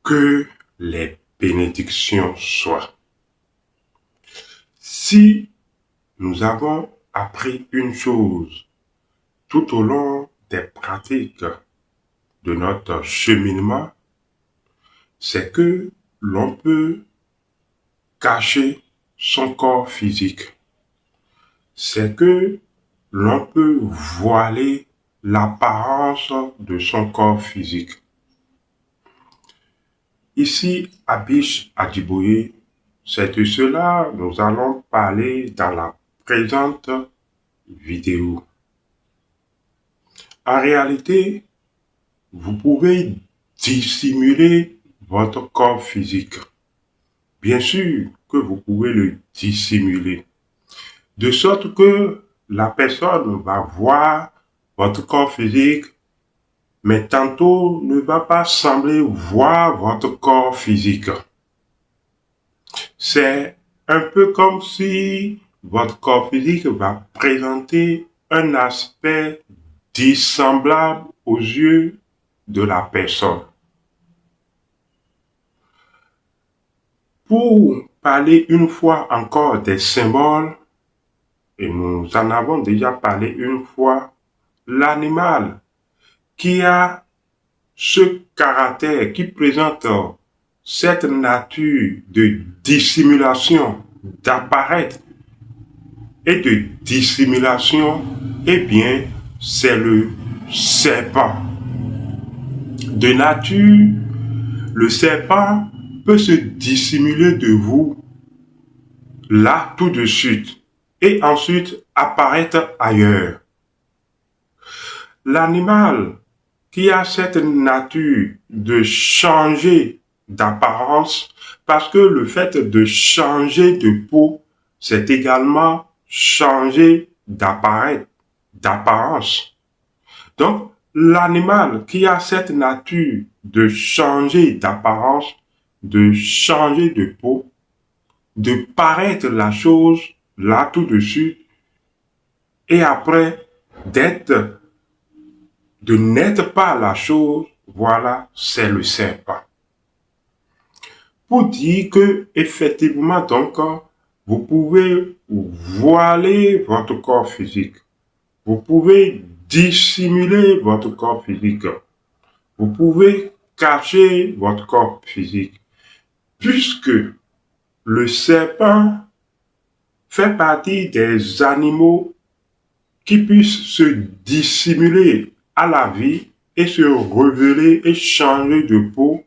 Que les bénédictions soient. Si nous avons appris une chose tout au long des pratiques de notre cheminement, c'est que l'on peut cacher son corps physique. C'est que l'on peut voiler l'apparence de son corps physique. Ici, à Biche Adjiboye, c'est de cela que nous allons parler dans la présente vidéo. En réalité, vous pouvez dissimuler votre corps physique. Bien sûr que vous pouvez le dissimuler. De sorte que la personne va voir votre corps physique, mais tantôt ne va pas sembler voir votre corps physique. C'est un peu comme si votre corps physique va présenter un aspect dissemblable aux yeux de la personne. Pour parler une fois encore des symboles, et nous en avons déjà parlé une fois, l'animal qui a ce caractère, qui présente cette nature de dissimulation, d'apparaître et de dissimulation, eh bien, c'est le serpent. De nature, le serpent peut se dissimuler de vous là tout de suite et ensuite apparaître ailleurs. L'animal qui a cette nature de changer d'apparence, parce que le fait de changer de peau, c'est également changer d'apparence. Donc, l'animal qui a cette nature de changer d'apparence, de changer de peau, de paraître la chose là tout de suite, et après de n'être pas la chose, voilà, c'est le serpent. Pour dire que, effectivement, donc, vous pouvez voiler votre corps physique. Vous pouvez dissimuler votre corps physique. Vous pouvez cacher votre corps physique. Puisque le serpent fait partie des animaux qui puissent se dissimuler à la vie et se révéler et changer de peau,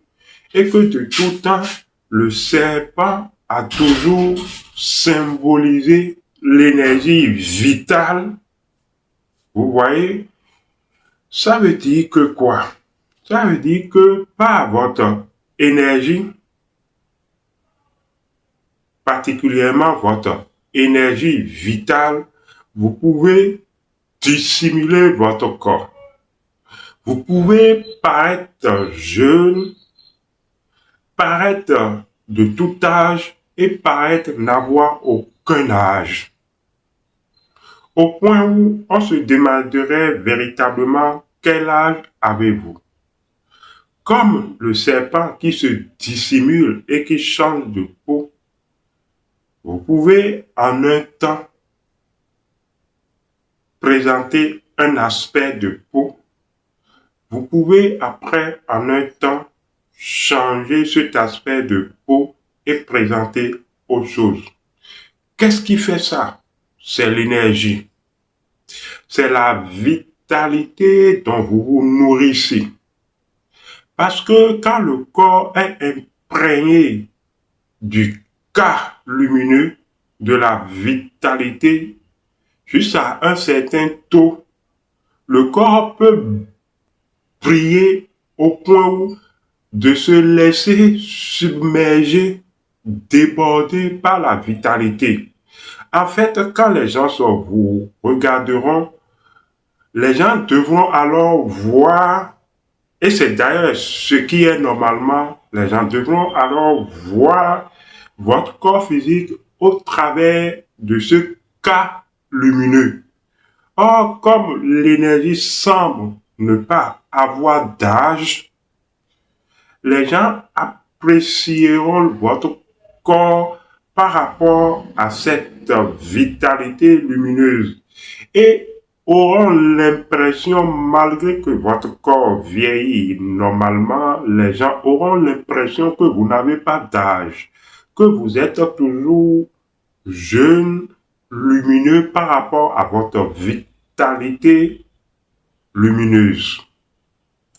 et que de tout temps, le serpent a toujours symbolisé l'énergie vitale. Vous voyez, ça veut dire que quoi? Ça veut dire que par votre énergie, particulièrement votre énergie vitale, vous pouvez dissimuler votre corps. Vous pouvez paraître jeune, paraître de tout âge et paraître n'avoir aucun âge. Au point où on se demanderait véritablement quel âge avez-vous. Comme le serpent qui se dissimule et qui change de peau, vous pouvez en un temps présenter un aspect de peau. Vous pouvez après en un temps changer cet aspect de peau et présenter autre chose. Qu'est-ce qui fait ça? C'est l'énergie. C'est la vitalité dont vous vous nourrissez. Parce que quand le corps est imprégné du cas lumineux, de la vitalité, jusqu'à un certain taux, le corps peut briller au point où de se laisser submerger, déborder par la vitalité. En fait, quand les gens vous regarderont, les gens devront alors voir, et c'est d'ailleurs ce qui est normalement, les gens devront alors voir votre corps physique au travers de ce cas lumineux. Or, comme l'énergie semble ne pas avoir d'âge, les gens apprécieront votre corps par rapport à cette vitalité lumineuse et auront l'impression, malgré que votre corps vieillit normalement, les gens auront l'impression que vous n'avez pas d'âge, que vous êtes toujours jeune, lumineux par rapport à votre vitalité lumineuse.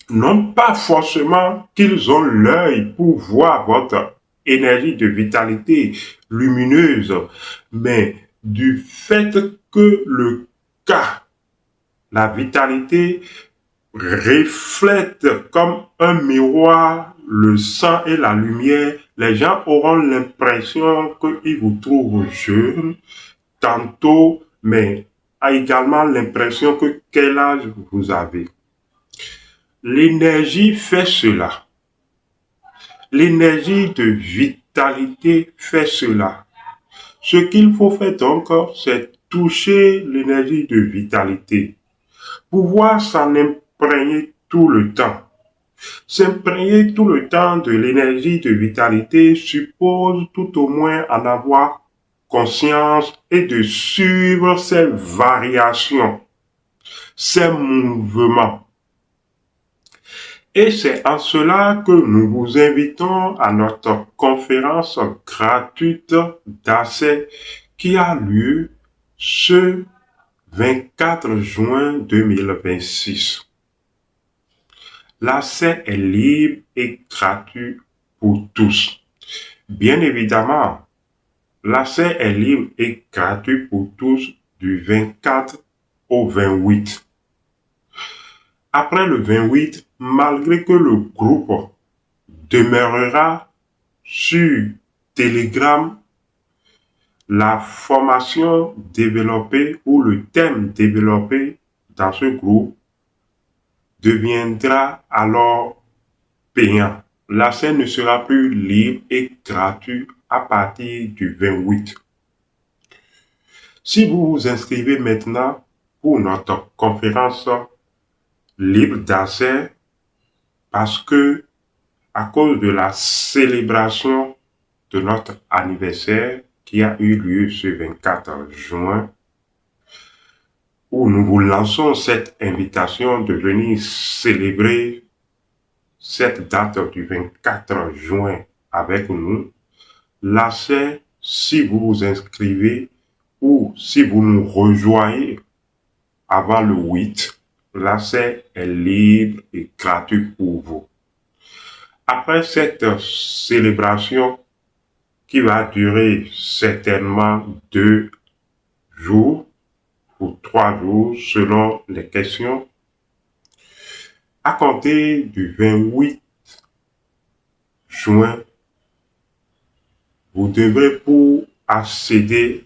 Non pas forcément qu'ils ont l'œil pour voir votre énergie de vitalité lumineuse, mais du fait que le cas, la vitalité reflète comme un miroir le sang et la lumière, les gens auront l'impression qu'ils vous trouvent jeune, tantôt, mais a également l'impression que quel âge vous avez. L'énergie fait cela. L'énergie de vitalité fait cela. Ce qu'il faut faire donc, c'est toucher l'énergie de vitalité. Pouvoir s'en imprégner tout le temps. S'imprégner tout le temps de l'énergie de vitalité suppose tout au moins en avoir conscience et de suivre ses variations, ses mouvements. Et c'est en cela que nous vous invitons à notre conférence gratuite d'accès qui a lieu ce 24 juin 2026. L'accès est libre et gratuit pour tous. Bien évidemment, l'accès est libre et gratuit pour tous du 24 au 28. Après le 28, malgré que le groupe demeurera sur Telegram, la formation développée ou le thème développé dans ce groupe deviendra alors payant. L'accès ne sera plus libre et gratuit à partir du 28. Si vous vous inscrivez maintenant pour notre conférence libre d'accès, parce que à cause de la célébration de notre anniversaire qui a eu lieu ce 24 juin, où nous vous lançons cette invitation de venir célébrer cette date du 24 juin avec nous. L'accès, si vous vous inscrivez ou si vous nous rejoignez avant le 8, l'accès est libre et gratuit pour vous. Après cette célébration qui va durer certainement 2 jours ou 3 jours selon les questions, à compter du 28 juin, vous devrez pour accéder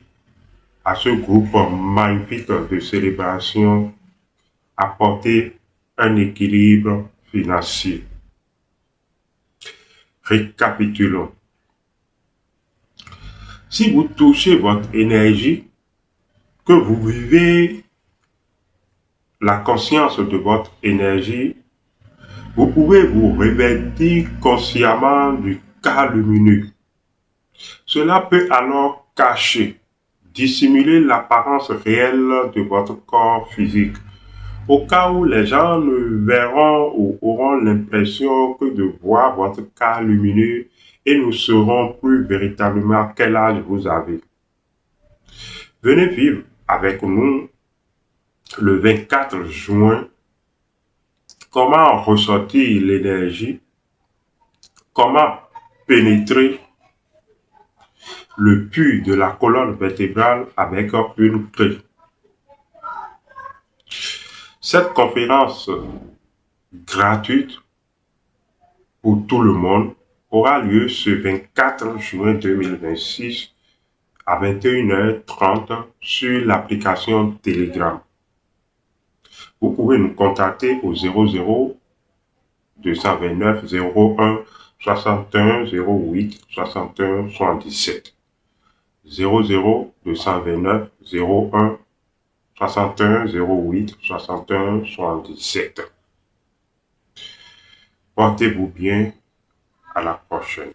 à ce groupe magnifique de célébration apporter un équilibre financier. Récapitulons. Si vous touchez votre énergie, que vous vivez la conscience de votre énergie, vous pouvez vous revêtir consciemment du cas lumineux. Cela peut alors cacher, dissimuler l'apparence réelle de votre corps physique, au cas où les gens ne verront ou auront l'impression que de voir votre cas lumineux et ne sauront plus véritablement quel âge vous avez. Venez vivre avec nous le 24 juin comment ressortir l'énergie, comment pénétrer le puits de la colonne vertébrale avec une clé. Cette conférence gratuite pour tout le monde aura lieu ce 24 juin 2026 à 21h30 sur l'application Telegram. Vous pouvez nous contacter au 00 229 01 61 08 61 77. 00 229 01 61 08 61 77. Portez-vous bien, À la prochaine.